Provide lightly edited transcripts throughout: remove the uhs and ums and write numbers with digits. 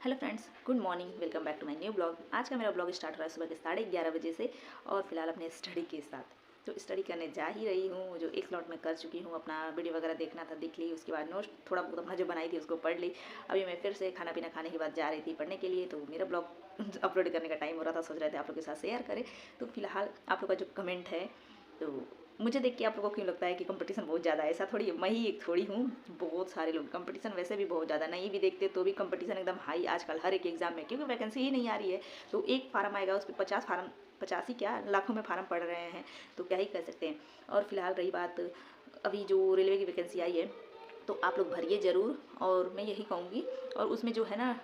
Hello friends, good morning. Welcome back to my new blog. आज का मेरा blog start हो रहा है सुबह के 11:30 बजे से और फिलहाल अपने स्टडी के साथ। तो स्टडी करने जा ही रही हूँ, जो एक स्लॉट में कर चुकी हूँ। अपना वीडियो वगैरह देखना था, देख ली। उसके बाद नोट्स थोड़ा बहुत अपना जो बनाई थी उसको पढ़ ली। अभी मैं फिर से खाना पीना खाने के बाद जा रही थी पढ़ने के लिए। तो मेरा ब्लॉग अपलोड करने का टाइम हो रहा था, सोच रहे थे आप लोग के साथ शेयर करें। तो फिलहाल आप लोग का जो कमेंट है, तो मुझे देख के आप लोगों को क्यों लगता है कि कंपटीशन बहुत ज़्यादा है? ऐसा थोड़ी, मैं ही एक थोड़ी हूँ, बहुत सारे लोग। कंपटीशन वैसे भी बहुत ज़्यादा, नहीं भी देखते तो भी कंपटीशन एकदम हाई आजकल हर एक एग्जाम में, क्योंकि वैकेंसी ही नहीं आ रही है। तो एक फार्म आएगा, उस पर 50 फार्म, 50 ही क्या लाखों में फार्म पड़ रहे हैं। तो क्या ही कर सकते हैं। और फिलहाल रही बात, अभी जो रेलवे की वैकेंसी आई है, तो आप लोग भरिए ज़रूर। और मैं यही कहूँगी, और उसमें जो है ना,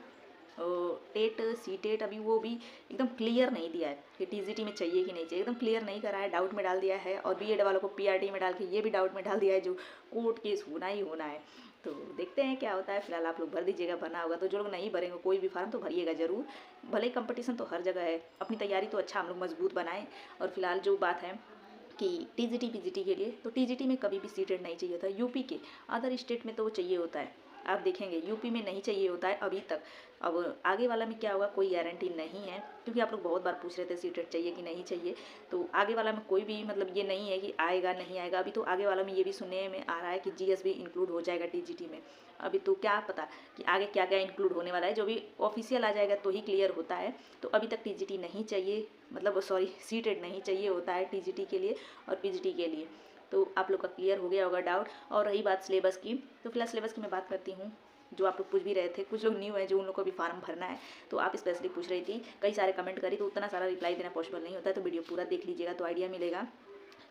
टेट सी टेट अभी वो भी एकदम क्लियर नहीं दिया है कि टीजीटी में चाहिए कि नहीं चाहिए। एकदम क्लियर नहीं करा है, डाउट में डाल दिया है। और बीएड वालों को पीआरटी में डाल के ये भी डाउट में डाल दिया है, जो कोर्ट केस होना ही होना है। तो देखते हैं क्या होता है। फिलहाल आप लोग भर दीजिएगा, भरना होगा तो। जो लोग नहीं भरेंगे कोई भी फार्म, तो भरिएगा ज़रूर। भले ही कंपटीशन तो हर जगह है, अपनी तैयारी तो अच्छा हम लोग मजबूत बनाएं। और फिलहाल जो बात है कि टीजीटी पीजीटी के लिए, तो टीजीटी में कभी भी सीटेट नहीं चाहिए होता यूपी के। अदर स्टेट में तो वो चाहिए होता है, आप देखेंगे। यूपी में नहीं चाहिए होता है अभी तक। अब आगे वाला में क्या होगा कोई गारंटी नहीं है, क्योंकि आप लोग बहुत बार पूछ रहे थे सीटेट चाहिए कि नहीं चाहिए। तो आगे वाला में कोई भी मतलब ये नहीं है कि आएगा नहीं आएगा। अभी तो आगे वाला में ये भी सुनने में आ रहा है कि जीएस भी इंक्लूड हो जाएगा टीजीटी में। अभी तो क्या पता कि आगे क्या क्या इंक्लूड होने वाला है, जो भी ऑफिशियल आ जाएगा तो ही क्लियर होता है। तो अभी तक टीजीटी नहीं चाहिए, मतलब सॉरी, सीटेट नहीं चाहिए होता है टीजीटी के लिए और पीजीटी के लिए। तो आप लोग का क्लियर हो गया होगा डाउट। और रही बात सिलेबस की, तो फिलहाल सिलेबस की मैं बात करती हूँ। जो आप लोग पूछ भी रहे थे, कुछ लोग न्यू है जो उन लोग को भी फार्म भरना है, तो आप स्पेशली पूछ रही थी, कई सारे कमेंट करी, तो उतना सारा रिप्लाई देना पॉसिबल नहीं होता है। तो वीडियो पूरा देख लीजिएगा तो आइडिया मिलेगा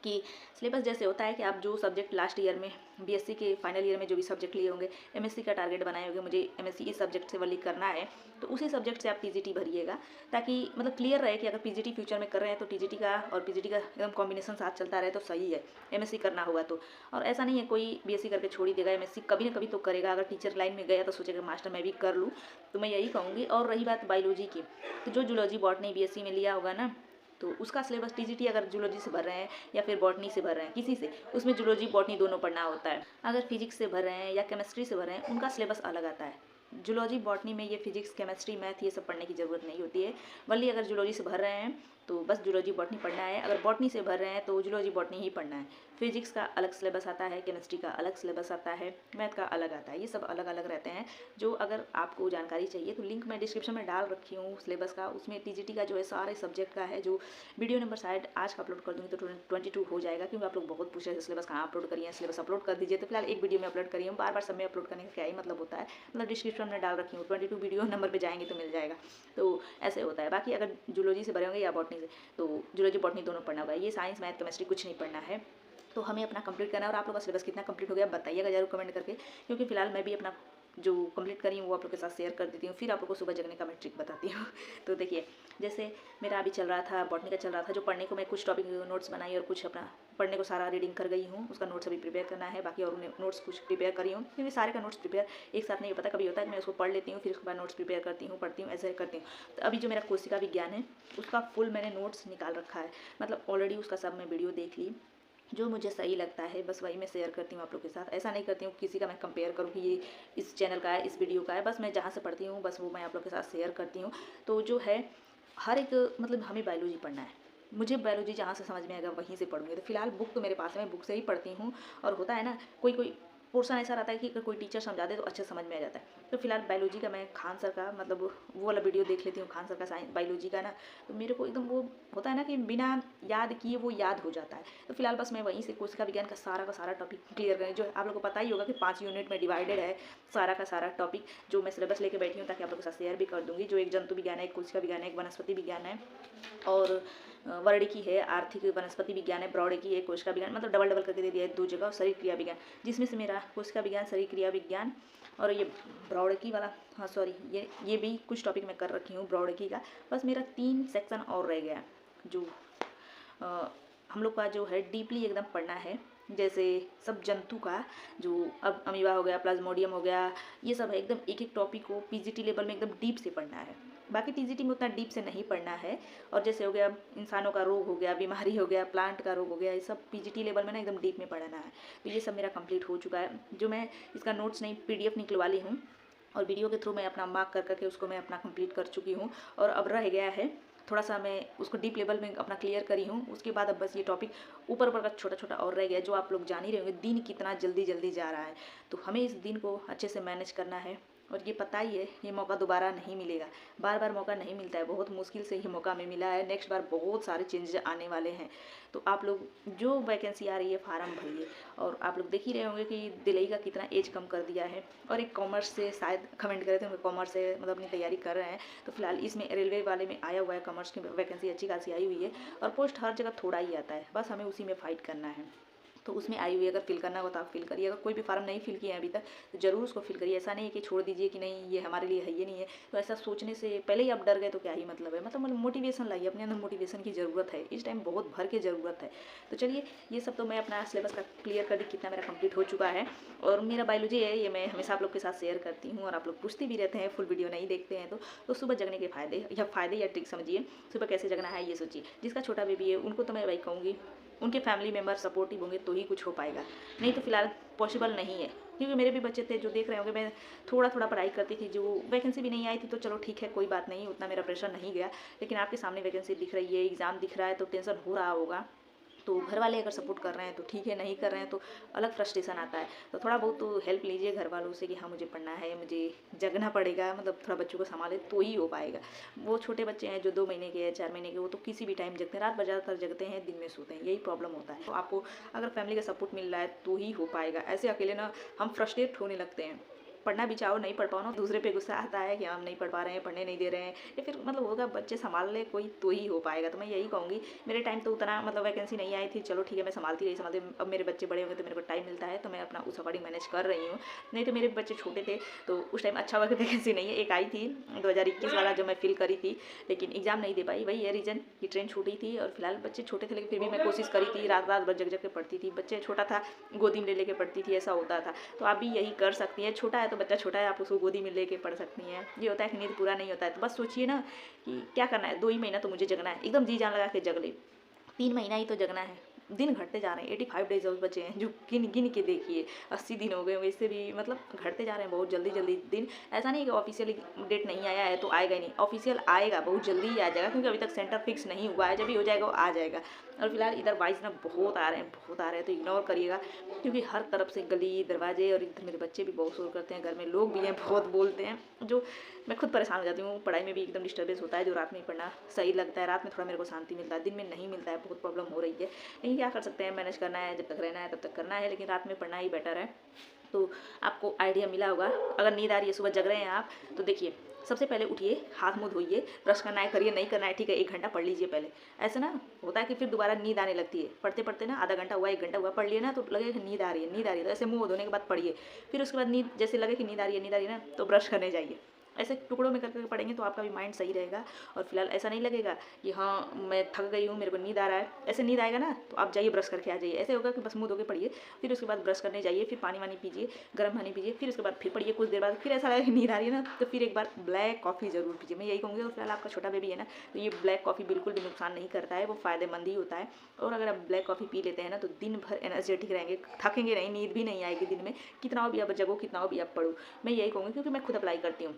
कि सिलेबस जैसे होता है कि आप जो सब्जेक्ट लास्ट ईयर में बीएससी के फाइनल ईयर में जो भी सब्जेक्ट लिए होंगे, एमएससी का टारगेट बनाए होंगे, मुझे एमएससी इस सब्जेक्ट से वाली करना है, तो उसी सब्जेक्ट से आप टीजीटी भरिएगा। ताकि मतलब क्लियर रहे कि अगर पीजीटी फ्यूचर में कर रहे हैं तो टीजीटी का और पीजीटी का एकदम कॉम्बिनेशन साथ चलता रहे तो सही है, एमएससी करना होगा तो। और ऐसा नहीं है कोई बीएससी करके छोड़ ही देगा, एमएससी कभी ना कभी तो करेगा। अगर टीचर लाइन में गया तो सोचेगा मास्टर मैं भी कर लूँ। तो मैं यही कहूँगी। और रही बात बायोलॉजी की, तो जो जूलॉजी बॉटनी बीएससी में लिया होगा ना, तो उसका सिलेबस टीजीटी अगर जूलॉजी से भर रहे हैं या फिर बॉटनी से भर रहे हैं किसी से, उसमें जूलॉजी बॉटनी दोनों पढ़ना होता है। अगर फिजिक्स से भर रहे हैं या केमिस्ट्री से भर रहे हैं, उनका सिलेबस अलग आता है। जूलॉजी बॉटनी में ये फिजिक्स केमिस्ट्री मैथ ये सब पढ़ने की ज़रूरत नहीं होती है। वली अगर जूलॉजी से भर रहे हैं तो बस जूलॉजी बॉटनी पढ़ना है, अगर बॉटनी से भर रहे हैं तो जूलॉजी बॉटनी ही पढ़ना है। फिजिक्स का अलग सिलेबस आता है, केमिस्ट्री का अलग सिलेबस आता है, मैथ का अलग आता है। ये सब अलग अलग रहते हैं। जो अगर आपको जानकारी चाहिए तो लिंक मैं डिस्क्रिप्शन में डाल रखी हूँ सिलेबस का। उसमें टीजीटी का जो है सारे सब्जेक्ट का है, जो वीडियो नंबर शायद आज का अपलोड कर दूँगी तो 22 हो जाएगा, क्योंकि आप लोग बहुत पूछ रहे थे सिलेबस कहाँ अपलोड करिए, सिलेबस अपलोड कर दीजिए। तो फिलहाल एक वीडियो में अपलोड करिए, बार बार सब में अपलोड करने का क्या ही मतलब होता है। मतलब डिस्क्रिप्शन में डाल रखी हूँ, 22 वीडियो नंबर पे जाएंगे तो मिल जाएगा। तो ऐसे होता है। बाकी अगर जूलॉजी से भरे होंगे या बॉटनी से, तो जूलॉजी बॉटनी दोनों पढ़ना होगा। ये साइंस मैथ केमिस्ट्री कुछ नहीं पढ़ना है। तो हमें अपना कंप्लीट करना है। और आप लोग का सिलेबस कितना कंप्लीट हो गया बताइएगा जरूर कमेंट करके, क्योंकि फिलहाल मैं भी अपना जो कंप्लीट करी हूँ वो आप लोग के साथ शेयर कर देती हूँ। फिर आप लोग को सुबह जगने का मैं ट्रिक बताती हूँ। तो देखिए, जैसे मेरा अभी चल रहा था बॉटनी का चल रहा था, जो पढ़ने को मैं कुछ टॉपिक नोट्स बनाई और कुछ अपना पढ़ने को सारा रीडिंग कर गई हूँ। उसका नोट्स अभी प्रिपेयर करना है बाकी, और नोट्स कुछ प्रिपेयर करी हूँ, क्योंकि सारे का नोट्स प्रिपेयर एक साथ नहीं पता। कभी होता है कि मैं उसको पढ़ लेती हूँ, फिर उसके बाद नोट्स प्रिपेयर करती हूँ, पढ़ती हूँ, ऐसे करती हूँ। तो अभी जो मेरा कोशिका विज्ञान है उसका फुल मैंने नोट्स निकाल रखा है। मतलब ऑलरेडी उसका सब मैं वीडियो देख ली। जो मुझे सही लगता है बस वही मैं शेयर करती हूँ आप लोग के साथ। ऐसा नहीं करती हूँ किसी का मैं कंपेयर करूँ कि ये इस चैनल का है, इस वीडियो का है। बस मैं जहाँ से पढ़ती हूँ बस वो मैं आप लोग के साथ शेयर करती हूँ। तो जो है हर एक, मतलब हमें बायोलॉजी पढ़ना है, मुझे बायोलॉजी जहाँ से समझ में आएगा वहीं से पढ़ूंगी। तो फिलहाल बुक तो मेरे पास है, मैं बुक से ही पढ़ती हूँ। और होता है ना, कोई कोई पोर्सन ऐसा रहता है कि अगर कोई टीचर समझा दे तो अच्छे समझ में आ जाता है। तो फिलहाल बायोलॉजी का मैं खान सर का, मतलब वो वाला वीडियो देख लेती हूँ खान सर का साइंस बायोलॉजी का ना। तो मेरे को एकदम वो होता है ना कि बिना याद किए वो याद हो जाता है। तो फिलहाल बस मैं वहीं से कोशिका विज्ञान का सारा टॉपिक क्लियर करें। जो आप लोग को पता ही होगा कि 5 यूनिट में डिवाइडेड है का सारा टॉपिक, जो मैं सिलेबस लेके बैठी हूँ, ताकि आप लोगों के साथ शेयर भी कर दूँगी। जो एक जंतु विज्ञान है, एक कोशिका विज्ञान है, एक वनस्पति विज्ञान है, और वर्णिकी है, आर्थिक वनस्पति विज्ञान है, प्रौढ़िकी है, कोशिका विज्ञान, मतलब डबल डबल करके दे दिया है 2 जगह। और शरीर क्रिया विज्ञान, जिसमें से मेरा कोशिका विज्ञान, शरीर क्रिया विज्ञान और ये प्रौढ़िकी वाला, हाँ सॉरी, ये भी कुछ टॉपिक मैं कर रखी हूँ प्रौढ़िकी का। बस मेरा 3 सेक्शन और रह गया, जो हम लोग का जो है डीपली एकदम पढ़ना है। जैसे सब जंतु का, जो अब अमीबा हो गया, प्लाज्मोडियम हो गया, ये सब है एकदम एक एक टॉपिक को पीजीटी लेवल में एकदम डीप से पढ़ना है। बाकी टीजीटी में उतना डीप से नहीं पढ़ना है। और जैसे हो गया इंसानों का रोग हो गया, बीमारी हो गया, प्लांट का रोग हो गया, ये सब पीजीटी लेवल में ना एकदम डीप में पढ़ना है। तो ये सब मेरा कंप्लीट हो चुका है। जो मैं इसका नोट्स नहीं पीडीएफ निकलवा ली हूँ, और वीडियो के थ्रू मैं अपना मार्क कर करके उसको मैं अपना कंप्लीट कर चुकी हूँ। और अब रह गया है थोड़ा सा, मैं उसको डीप लेवल में अपना क्लियर करी हूँ। उसके बाद अब बस ये टॉपिक ऊपर ऊपर का छोटा छोटा और रह गया, जो आप लोग जान ही रहे होंगे, दिन कितना जल्दी जल्दी जा रहा है। तो हमें इस दिन को अच्छे से मैनेज करना है। और ये पता ही है, ये मौका दोबारा नहीं मिलेगा, बार बार मौका नहीं मिलता है, बहुत मुश्किल से ही मौका हमें मिला है। नेक्स्ट बार बहुत सारे चेंजेस आने वाले हैं। तो आप लोग जो वैकेंसी आ रही है फार्म भरिए। और आप लोग देख ही रहे होंगे कि दिल्ली का कितना एज कम कर दिया है। और एक कॉमर्स से शायद कमेंट करे थे, उनके कॉमर्स से मतलब अपनी तैयारी कर रहे हैं। तो फिलहाल इसमें रेलवे वाले में आया हुआ है, कॉमर्स की वैकेंसी अच्छी खासी आई हुई है। और पोस्ट हर जगह थोड़ा ही आता है, बस हमें उसी में फाइट करना है। तो उसमें आई हुई अगर फिल करना हो तो आप फिल करिए। अगर कोई भी फार्म नहीं फिल किया है अभी तक तो ज़रूर उसको फिल करिए। ऐसा नहीं है कि छोड़ दीजिए कि नहीं ये हमारे लिए है, ये नहीं है। तो ऐसा सोचने से पहले ही आप डर गए तो क्या ही मतलब है। मतलब मोटिवेशन लाइए, अपने अंदर मोटिवेशन की ज़रूरत है, इस टाइम बहुत भर के ज़रूरत है। तो चलिए, ये सब तो मैं अपना सिलेबस का क्लियर कर दी, कितना मेरा कंप्लीट हो चुका है। और मेरा बायोलॉजी है, ये मैं हमेशा आप लोग के साथ शेयर करती हूँ। और आप लोग पूछते भी रहते हैं, फुल वीडियो नहीं देखते हैं तो सुबह जगने के फ़ायदे या ट्रिक समझिए। सुबह कैसे जगना है ये सोचिए। जिसका छोटा बेबी है उनको तो मैं वही कहूँगी, उनके फैमिली मेम्बर सपोर्टिव होंगे तो ही कुछ हो पाएगा, नहीं तो फिलहाल पॉसिबल नहीं है। क्योंकि मेरे भी बच्चे थे जो देख रहे होंगे, मैं थोड़ा थोड़ा पढ़ाई करती थी, जो वैकेंसी भी नहीं आई थी तो चलो ठीक है, कोई बात नहीं, उतना मेरा प्रेशर नहीं गया। लेकिन आपके सामने वैकेंसी दिख रही है, एग्ज़ाम दिख रहा है, तो टेंशन हो रहा होगा। तो घर वाले अगर सपोर्ट कर रहे हैं तो ठीक है, नहीं कर रहे हैं तो अलग फ्रस्ट्रेशन आता है। तो थोड़ा बहुत तो हेल्प लीजिए घर वालों से कि हाँ मुझे पढ़ना है, मुझे जगना पड़ेगा, मतलब थोड़ा बच्चों को संभाले तो ही हो पाएगा। वो छोटे बच्चे हैं जो 2 महीने के हैं, 4 महीने के, वो तो किसी भी टाइम जगते हैं, रात भर ज़्यादातर जगते हैं, दिन में सोते हैं, यही प्रॉब्लम होता है। तो आपको अगर फैमिली का सपोर्ट मिल रहा है तो ही हो पाएगा। ऐसे अकेले ना हम फ्रस्ट्रेट होने लगते हैं, पढ़ना भी चाहो नहीं पढ़ पाओ ना, दूसरे पे गुस्सा आता है कि हम नहीं पढ़ पा रहे हैं, पढ़ने नहीं दे रहे हैं, या फिर मतलब होगा बच्चे संभाल ले कोई तो ही हो पाएगा। तो मैं यही कहूँगी, मेरे टाइम तो उतना मतलब वैकेंसी नहीं आई थी, चलो ठीक है, मैं संभालती, अब मेरे बच्चे बड़े होंगे तो मेरे को टाइम मिलता है, तो मैं अपना उस अकॉर्डिंग मैनेज कर रही हूँ। नहीं तो मेरे बच्चे छोटे थे तो उस टाइम अच्छा हुआ कि वैकेंसी नहीं है। एक आई थी 2021 वाला जो मैं फिल करी थी, लेकिन एग्जाम नहीं दे पाई। वही है रीज़न कि ट्रेन छूटी थी और फिलहाल बच्चे छोटे थे, लेकिन फिर भी मैं कोशिश करी थी, रात रात भर जग जग के पढ़ती थी। बच्चे छोटा था, गोदी में ले लेके पढ़ती थी, ऐसा होता था। तो आप भी यही कर सकती हैं, छोटा है तो बच्चा छोटा है, आप उसको गोदी में लेके पढ़ सकती हैं। ये होता है कि नींद पूरा नहीं होता है, तो बस सोचिए ना कि क्या करना है, 2 ही महीना तो मुझे जगना है, एकदम जी जान लगा के जग ले। 3 महीना ही तो जगना है। दिन घटते जा रहे हैं, 85 डेज और बचे हैं, जो गिन गिन के देखिए 80 दिन हो गए होंगे, इससे भी मतलब घटते जा रहे हैं बहुत जल्दी जल्दी दिन। ऐसा नहीं कि ऑफिशियली डेट नहीं आया है तो आएगा ही नहीं, ऑफिशियल आएगा, बहुत जल्दी ही आ जाएगा, क्योंकि अभी तक सेंटर फिक्स नहीं हुआ है। जब भी हो जाएगा वो आ जाएगा। और फिलहाल इधर वाइस ना बहुत आ रहे हैं, बहुत आ रहे हैं, तो इग्नोर करिएगा, क्योंकि हर तरफ से गली दरवाजे, और इधर मेरे बच्चे भी बहुत शोर करते हैं, घर में लोग भी हैं बहुत बोलते हैं, जो मैं खुद परेशान हो जाती हूँ। पढ़ाई में भी एकदम डिस्टर्बेंस होता है, जो रात में पढ़ना सही लगता है, रात में थोड़ा मेरे को शांति मिलता है, दिन में नहीं मिलता है, बहुत प्रॉब्लम हो रही है। लेकिन क्या कर सकते हैं, मैनेज करना है, जब तक रहना है तब तक करना है, लेकिन रात में पढ़ना ही बेटर है। तो आपको आइडिया मिला होगा। अगर नींद आ रही है, सुबह जग रहे हैं आप, तो देखिए सबसे पहले उठिए, हाथ मुँह धोइए, ब्रश करना है करिए, नहीं करना है ठीक है, 1 घंटा पढ़ लीजिए पहले। ऐसे ना होता है कि फिर दोबारा नींद आने लगती है, पढ़ते पढ़ते ना आधा घंटा हुआ, 1 घंटा हुआ, पढ़ लिए ना तो लगे कि नींद आ रही है, नींद आ रही है, तो ऐसे मुँह धोने के बाद पढ़िए। फिर उसके बाद नींद जैसे लगे कि नींद आ रही है, नींद आ रही है ना, तो ब्रश करने जाइए। ऐसे टुकड़ों में करके पढ़ेंगे तो आपका भी माइंड सही रहेगा। और फिलहाल ऐसा नहीं लगेगा कि हाँ मैं थक गई हूँ, मेरे को नींद आ रहा है। ऐसे नींद आएगा ना तो आप जाइए ब्रश करके आ जाइए। ऐसे होगा कि बस मुँह धो के पढ़िए, फिर उसके बाद ब्रश करने जाइए, फिर पानी वानी पीजिए, गर्म पानी पीजिए, फिर उसके बाद फिर पढ़िए। कुछ देर बाद फिर ऐसा लगा कि नींद आ रही है ना, तो फिर एक बार ब्लैक कॉफ़ी ज़रूर पीजिए, मैं यही कहूँगी। और फिलहाल आपका छोटा बेबी है ना, तो ये ब्लैक कॉफ़ी बिल्कुल भी नुकसान नहीं करता है, वो फ़ायदेमंद ही होता है। और अगर आप ब्लैक कॉफ़ी पी लेते हैं ना तो दिन भर एनर्जेटिक रहेंगे, थकेंगे नहीं, नींद भी नहीं आएगी दिन में, कितना भी आप जगो, कितना भी आप पढ़ो। मैं यही कहूँगी, क्योंकि मैं खुद अप्लाई करती हूँ।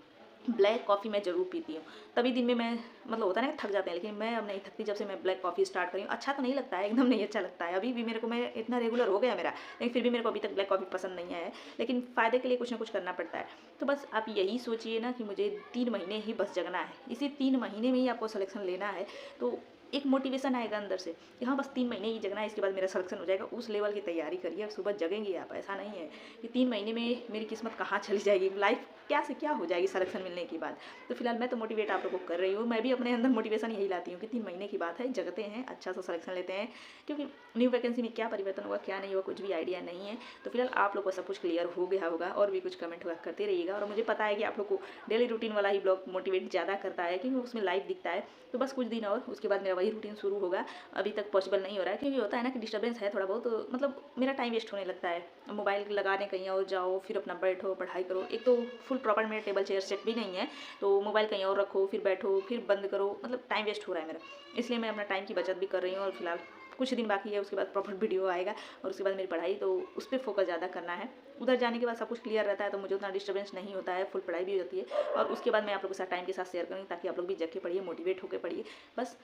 ब्लैक कॉफ़ी मैं ज़रूर पीती हूँ, तभी दिन में मैं मतलब होता है ना थक जाते हैं, लेकिन मैं अब नहीं थकती जब से मैं ब्लैक कॉफ़ी स्टार्ट करी हूँ। अच्छा तो नहीं लगता है, एकदम नहीं अच्छा लगता है, अभी भी मेरे को, मैं इतना रेगुलर हो गया मेरा, लेकिन फिर भी मेरे को अभी तक ब्लैक कॉफ़ी पसंद नहीं आया है। लेकिन फ़ायदे के लिए कुछ ना कुछ करना पड़ता है। तो बस आप यही सोचिए ना कि मुझे 3 महीने ही बस जगना है, इसी 3 महीने में ही आपको सिलेक्शन लेना है। तो एक मोटिवेशन आएगा अंदर से कि हाँ बस 3 महीने ही जगना है, इसके बाद मेरा सिलेक्शन हो जाएगा। उस लेवल की तैयारी करिए, सुबह जगेंगे आप। ऐसा नहीं है कि 3 महीने में मेरी किस्मत कहाँ चली जाएगी, लाइफ क्या से क्या हो जाएगी सिलेक्शन मिलने के बाद। तो फिलहाल मैं तो मोटिवेट आप लोगों को कर रही हूँ, मैं भी अपने अंदर मोटिवेशन यही लाती हूँ कि 3 महीने की बात है, जगते हैं, अच्छा सा सिलेक्शन लेते हैं। क्योंकि न्यू वैकेंसी में क्या परिवर्तन होगा, क्या नहीं होगा, कुछ भी आइडिया नहीं है। तो फिलहाल आप लोग को सब कुछ क्लियर हो गया होगा, और भी कुछ कमेंट होगा करते रहिएगा। और मुझे पता है कि आप लोग को डेली रूटीन वाला ही ब्लॉग मोटिवेट ज़्यादा करता है, क्योंकि उसमें लाइव दिखता है। तो बस कुछ दिन और, उसके बाद मेरा वही रूटीन शुरू होगा। अभी तक पॉसिबल नहीं हो रहा है, क्योंकि होता है ना कि डिस्टर्बेंस है थोड़ा बहुत, तो मतलब मेरा टाइम वेस्ट होने लगता है। मोबाइल लगाने कहीं और जाओ, फिर अपना बैठो, पढ़ाई करो। एक तो फुल प्रॉपर मेरा टेबल चेयर सेट भी नहीं है, तो मोबाइल कहीं और रखो, फिर बैठो, फिर बंद करो, मतलब टाइम वेस्ट हो रहा है मेरा। इसलिए मैं अपना टाइम की बचत भी कर रही हूँ। और फिलहाल कुछ दिन बाकी है, उसके बाद प्रॉपर वीडियो आएगा और उसके बाद मेरी पढ़ाई, तो उस पर फोकस ज़्यादा करना है। उधर जाने के बाद सब कुछ क्लियर रहता है तो मुझे उतना डिस्टर्बेंस नहीं होता है, फुल पढ़ाई भी होती है और उसके बाद मैं आप लोगों के साथ टाइम के साथ शेयर करूँगी ताकि आप लोग भी जग के पढ़िए, मोटिवेट होकर पढ़िए। बस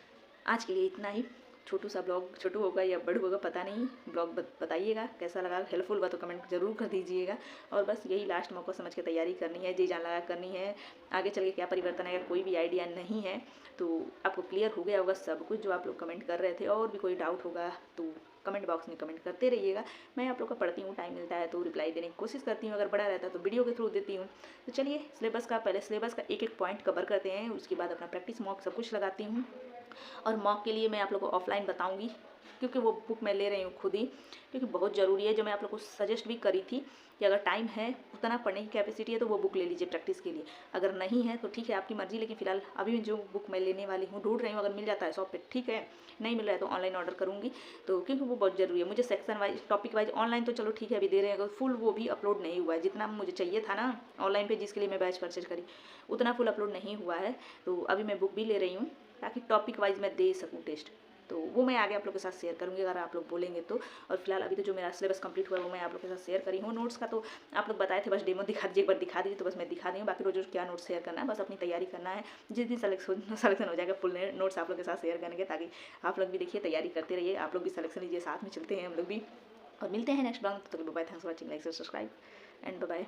आज के लिए इतना ही, छोटू सा ब्लॉग, छोटू होगा या बड़ होगा पता नहीं, ब्लॉग बताइएगा कैसा लगा, हेल्पफुल हुआ तो कमेंट जरूर कर दीजिएगा। और बस यही लास्ट मौका समझ के तैयारी करनी है, जी जान लगा करनी है। आगे चल के क्या परिवर्तन आएगा कोई भी आइडिया नहीं है, तो आपको क्लियर हो गया होगा सब कुछ जो आप लोग कमेंट कर रहे थे। और भी कोई डाउट होगा तो कमेंट बॉक्स में कमेंट करते रहिएगा, मैं आप लोग का पढ़ती हूँ, टाइम मिलता है तो रिप्लाई देने की कोशिश करती हूँ, अगर बड़ा रहता है तो वीडियो के थ्रू देती हूँ। तो चलिए पहले सिलेबस का एक एक पॉइंट कवर करते हैं, उसके बाद अपना प्रैक्टिस मॉक सब कुछ लगाती हूँ। और मॉक के लिए मैं आप लोग को ऑफलाइन बताऊंगी क्योंकि वो बुक मैं ले रही हूँ खुद ही, क्योंकि बहुत ज़रूरी है। जो मैं आप लोग को सजेस्ट भी करी थी कि अगर टाइम है, उतना पढ़ने की कैपेसिटी है तो वो बुक ले लीजिए प्रैक्टिस के लिए, अगर नहीं है तो ठीक है आपकी मर्जी। लेकिन फिलहाल अभी जो बुक मैं लेने वाली हूँ, ढूंढ रही हूँ, अगर मिल जाता है शॉप पे ठीक है, नहीं मिल रहा है तो ऑनलाइन ऑर्डर करूँगी। तो क्योंकि वो बहुत ज़रूरी है मुझे, section wise topic wise online तो चलो ठीक है अभी दे रहे हैं, फुल वो भी अपलोड नहीं हुआ है, जितना मुझे चाहिए था ना ऑनलाइन पे जिसके लिए मैं बैच परचेज करी उतना फुल अपलोड नहीं हुआ है। तो अभी मैं बुक भी ले रही हूँ ताकि टॉपिक वाइज मैं दे सकूँ टेस्ट, तो वो मैं आगे आप लोग के साथ शेयर करूँगी अगर आप लोग बोलेंगे तो। और फिलहाल अभी तो जो मेरा सिलेबस कंप्लीट हुआ है वो मैं आप लोग के साथ शेयर करी हूँ। नोट्स का तो आप लोग बताए थे बस डेमो दिखा दीजिए, एक बार दिखा दीजिए तो बस मैं दिखा दी हूँ, बाकी रोज रोज क्या नोट्स शेयर करना है, बस अपनी तैयारी करना है। जिस दिन सलेक्शन हो जाएगा फुल नोट्स आप लोग के साथ शेयर करेंगे ताकि आप लोग भी देखिए, तैयारी करते रहिए, आप लोग भी सलेक्शन लीजिए, साथ में चलते हैं हम लोग भी। और मिलते हैं नेक्स्ट ब्लॉग, तो bye, thanks for watching, like subscribe and bye.